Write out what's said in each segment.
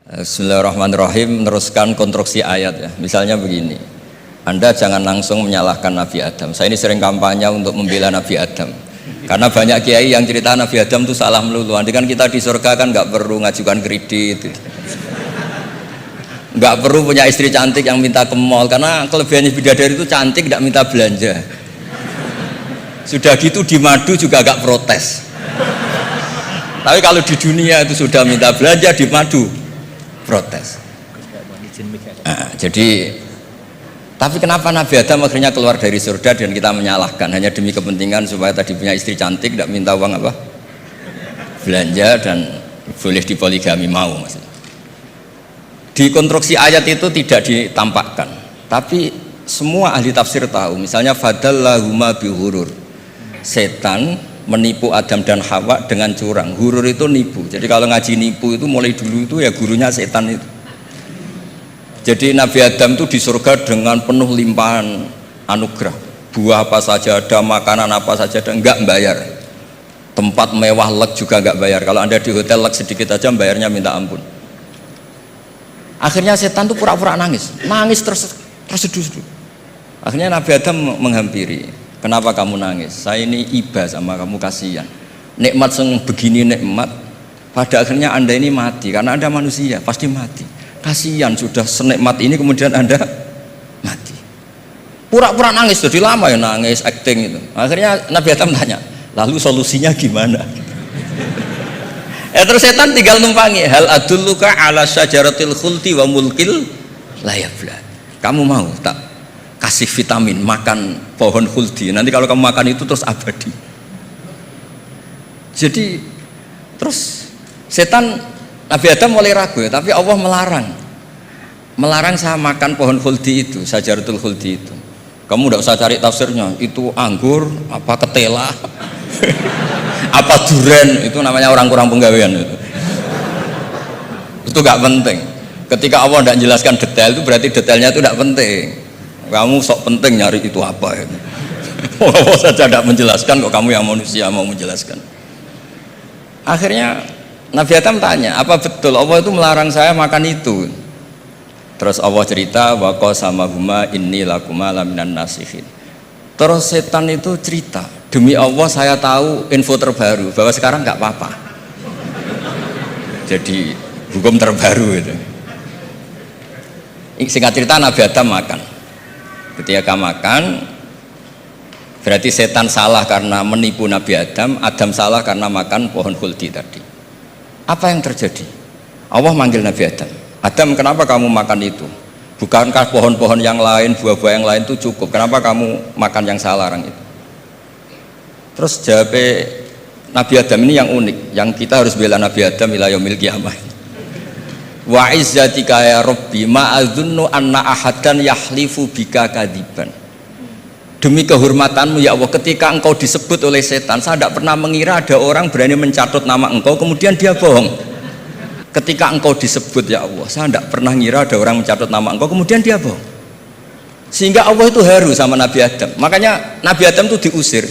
Bismillahirrahmanirrahim. Meneruskan konstruksi ayat ya. Misalnya begini, Anda jangan langsung menyalahkan Nabi Adam. Saya ini sering kampanye untuk membela Nabi Adam, karena banyak kiai yang cerita Nabi Adam itu salah melulu. Nanti kan kita di surga kan nggak perlu ngajukan kredit, nggak perlu punya istri cantik yang minta ke mall, karena kelebihannya bidadari itu cantik, tidak minta belanja. Sudah gitu di madu juga nggak protes. Tapi kalau di dunia itu sudah minta belanja, di madu protes. Nah, jadi tapi kenapa Nabi Adam akhirnya keluar dari surga dan kita menyalahkan hanya demi kepentingan supaya tadi punya istri cantik, tidak minta uang apa belanja dan boleh dipoligami mau maksudnya. Di konstruksi ayat itu tidak ditampakkan, tapi semua ahli tafsir tahu. Misalnya fadallahuma bihurur, setan menipu Adam dan Hawa dengan curang. Hurur itu nipu. Jadi kalau ngaji nipu itu mulai dulu itu ya gurunya setan itu. Jadi Nabi Adam itu di surga dengan penuh limpahan anugerah. Buah apa saja ada, makanan apa saja ada, enggak bayar. Tempat mewah leg juga enggak bayar. Kalau Anda di hotel leg sedikit aja bayarnya minta ampun. Akhirnya setan itu pura-pura nangis terseduh-seduh. Akhirnya Nabi Adam menghampiri. Kenapa kamu nangis? Saya ini iba sama kamu, kasihan. Nikmat begini nikmat, pada akhirnya Anda ini mati, karena Anda manusia pasti mati. Kasihan sudah senikmat ini kemudian Anda mati. Pura-pura nangis, jadi lama ya nangis, acting itu. Akhirnya Nabi Adam tanya, lalu solusinya gimana? Terus setan tinggal numpangi. Hal adulluka ala syajaratil khuldi wa mulkil la yafla. Kamu mau tak kasih vitamin, makan pohon khuldi, nanti kalau kamu makan itu terus abadi. Jadi terus setan, Nabi Adam mulai ragu ya, tapi Allah melarang saya makan pohon khuldi itu, syajaratul khuldi itu. Kamu tidak usah cari tafsirnya, itu anggur apa ketela apa duren, itu namanya orang kurang penggawean itu gak penting. Ketika Allah tidak menjelaskan detail itu berarti detailnya itu tidak penting. Kamu sok penting nyari itu apa ya? Allah saja tidak menjelaskan, kok kamu yang manusia mau menjelaskan. Akhirnya Nabi Adam tanya, apa betul Allah itu melarang saya makan itu? Terus Allah cerita, wa qasamahuma inni lakuma laminan nasihin. Terus setan itu cerita, demi Allah saya tahu info terbaru bahwa sekarang nggak apa-apa. Jadi hukum terbaru itu. Singkat cerita Nabi Adam makan. Ketika makan berarti setan salah karena menipu Nabi Adam, Adam salah karena makan pohon khuldi tadi. Apa yang terjadi? Allah manggil Nabi Adam, Adam kenapa kamu makan itu? Bukankah pohon-pohon yang lain, buah-buah yang lain itu cukup? Kenapa kamu makan yang saya larang itu? Terus jawab Nabi Adam ini yang unik, yang kita harus bela Nabi Adam ila yaumil qiyamah. Wa izzatika ya Rabbi ma'adzunnu anna ahadan yahlifu bika kadiban. Demi kehormatanmu ya Allah, ketika engkau disebut oleh setan, saya tidak pernah mengira ada orang berani mencatut nama engkau kemudian dia bohong. Ketika engkau disebut ya Allah, saya tidak pernah mengira ada orang mencatut nama engkau kemudian dia bohong. Sehingga Allah itu haru sama Nabi Adam. Makanya Nabi Adam itu diusir.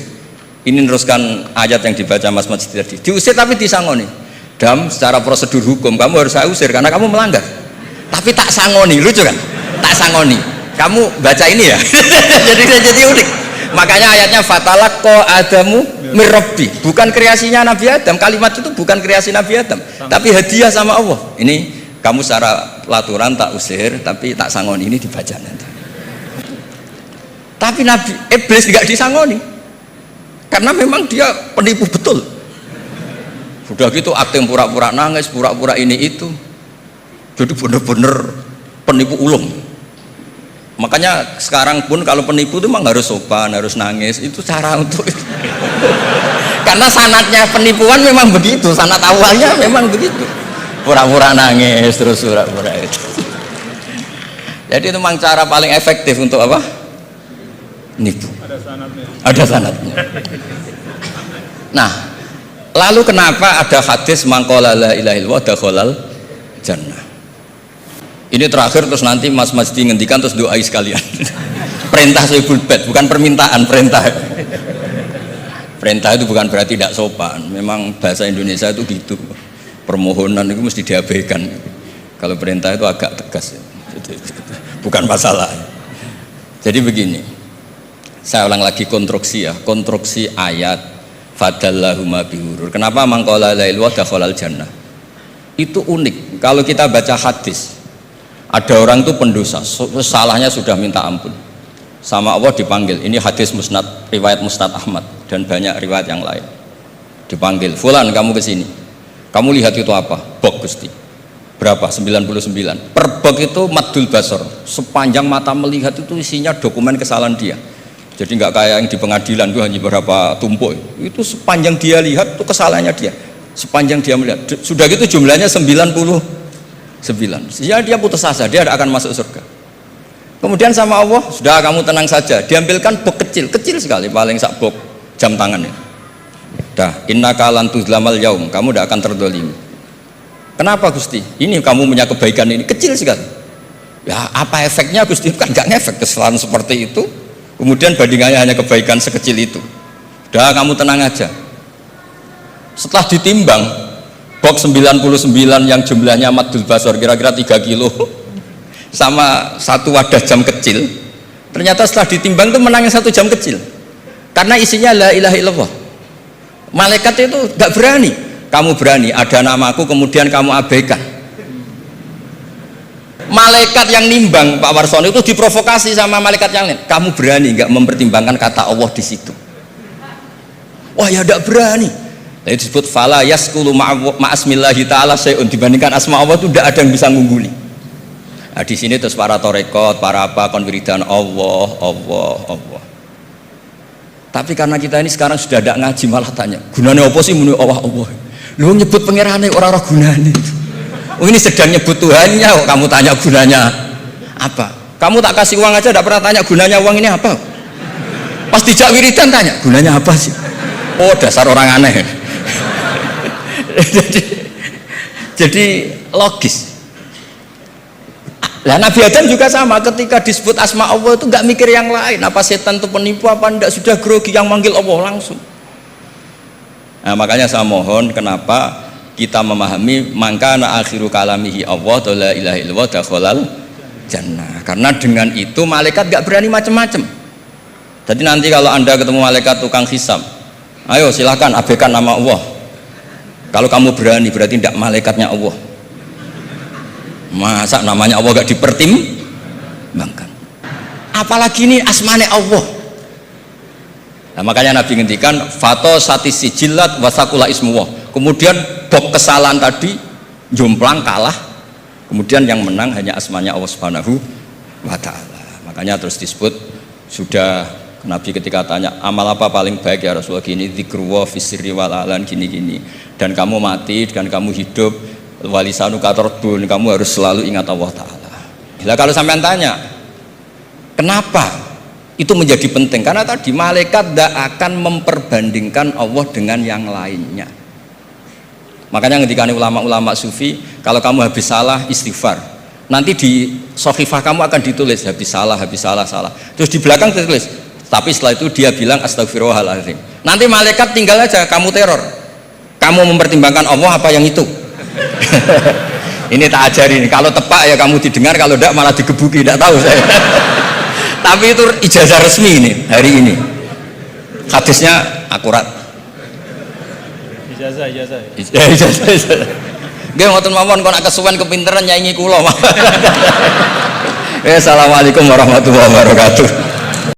Ini meneruskan ayat yang dibaca Mas Masjid tadi. Diusir tapi disangoni. Dam, secara prosedur hukum kamu harus saya usir karena kamu melanggar. Tapi tak sangoni, lucu kan? Tak sangoni. Kamu baca ini ya. jadi unik. Makanya ayatnya fatalaqqa Adamu mir Rabbi. Bukan kreasinya Nabi Adam. Kalimat itu bukan kreasi Nabi Adam, tapi hadiah sama Allah. Ini kamu secara pelaturan tak usir, tapi tak sangoni, ini dibaca nanti. Tapi Nabi Iblis tidak disangoni. Karena memang dia penipu betul. Sudah gitu akting pura-pura nangis, pura-pura ini itu. Jadi benar-benar penipu ulung. Makanya sekarang pun kalau penipu itu memang harus sopan, harus nangis. Itu cara untuk itu. Karena sanatnya penipuan memang begitu, sanat awalnya memang begitu. Pura-pura nangis terus pura-pura itu. Jadi itu memang cara paling efektif untuk apa? Nipu. Ada sanatnya. Ada sanatnya. Nah, lalu kenapa ada hadis mangqala la ilaha illallah dakhalal jannah? Ini terakhir terus nanti Mas Masdi ngendikan terus doai sekalian. Perintah Sohibul Bait, bukan permintaan, perintah. Perintah itu bukan berarti tidak sopan. Memang bahasa Indonesia itu gitu. Permohonan itu mesti diabaikan. Kalau perintah itu agak tegas, bukan masalah. Jadi begini, saya ulang lagi konstruksi ya, konstruksi ayat fadallahuma bihurur. Kenapa mangqala la ilaha dakhalal jannah? Itu unik. Kalau kita baca hadis, ada orang itu pendosa, salahnya sudah minta ampun, sama Allah dipanggil. Ini hadis musnad, riwayat Musnad Ahmad dan banyak riwayat yang lain. Dipanggil, fulan kamu kesini. Kamu lihat itu apa? Bok Gusti. Berapa? 99. Per bok itu maddul basar. Sepanjang mata melihat itu isinya dokumen kesalahan dia. Jadi nggak kayak yang di pengadilan itu hanya beberapa tumpuk. Itu sepanjang dia lihat itu kesalahannya dia. Sepanjang dia melihat. Sudah gitu jumlahnya 99. Ya dia putus asa, dia tidak akan masuk surga. Kemudian sama Allah, sudah kamu tenang saja. Diambilkan bok kecil, kecil sekali, paling sak bok jam tangannya. Dah, innaka lan tuzlamal yaum, kamu tidak akan terdolimi. Kenapa Gusti? Ini kamu punya kebaikan ini kecil sekali. Ya apa efeknya Gusti? Kan nggak ngefek kesalahan seperti itu. Kemudian bandingannya hanya kebaikan sekecil itu. Udah kamu tenang aja. Setelah ditimbang, box 99 yang jumlahnya maddul basar kira-kira 3 kilo sama satu wadah jam kecil. Ternyata setelah ditimbang itu menang yang 1 jam kecil. Karena isinya la ilaha illallah. Malaikat itu nggak berani. Kamu berani, ada namaku kemudian kamu abaikan. Malaikat yang nimbang Pak Warsono itu diprovokasi sama malaikat yang lain. Kamu berani nggak mempertimbangkan kata Allah di situ? Wah ya tidak berani. Jadi disebut fala yaskulu ma'asmillahi ta'ala sayun, dibandingkan asma Allah itu tidak ada yang bisa mengungguli. Nah, di sini terus para torekot, para apa konwiridan Allah, Allah, Allah. Tapi karena kita ini sekarang sudah tidak ngaji malah tanya, gunanya apa sih muni Allah, Allah? Lu nyebut pangerane orang-orang gunanya. Oh ini sedang nyebut Tuhannya, kok kamu tanya gunanya apa? Kamu tak kasih uang aja tidak pernah tanya gunanya uang ini apa? Pas dijak wiridan tanya gunanya apa sih? Oh dasar orang aneh. jadi logis. Lah Nabi Adam juga sama, ketika disebut asma Allah itu nggak mikir yang lain. Apa setan itu penipu apa enggak, sudah grogi yang manggil Allah langsung. Nah, makanya saya mohon kenapa kita memahami mangkana akhiru kalamihi Allah la ilaha illallah dakhalal jannah. Karena dengan itu malaikat gak berani macam-macam. Jadi nanti kalau Anda ketemu malaikat tukang hisab, ayo silahkan abaikan nama Allah. Kalau kamu berani berarti tidak malaikatnya Allah. Masa namanya Allah gak dipertimbangkan? Apalagi ini asmane Allah. Nah, makanya Nabi ngendikan fato satis sijilat wasakula ismuwah. Kemudian bok kesalahan tadi jomplang kalah. Kemudian yang menang hanya asmanya Allah Subhanahu wa taala. Makanya terus disebut sudah Nabi ketika tanya amal apa paling baik ya Rasulullah, gini dzikrullah fisirri wal alan gini-gini. Dan kamu mati dan kamu hidup walisanu katorbun, kamu harus selalu ingat Allah taala. Nah, kalau sampean tanya kenapa itu menjadi penting, karena tadi malaikat tidak akan memperbandingkan Allah dengan yang lainnya. Makanya ketika ulama-ulama sufi, kalau kamu habis salah istighfar, nanti di sohifah kamu akan ditulis habis salah, salah. Terus di belakang ditulis, tapi setelah itu dia bilang astagfirullahaladzim. Nanti malaikat tinggal aja kamu teror, kamu mempertimbangkan Allah apa yang itu. Ini tak ajarin, kalau tepak ya kamu didengar, kalau tidak malah digebuki, tidak tahu saya. Tapi itu ijazah resmi ini hari ini, hadisnya akurat. Ijazah. Gak ngotot mawon, kau nak kesuwen kepinteran nyanyi kulo. Assalamualaikum warahmatullahi wabarakatuh.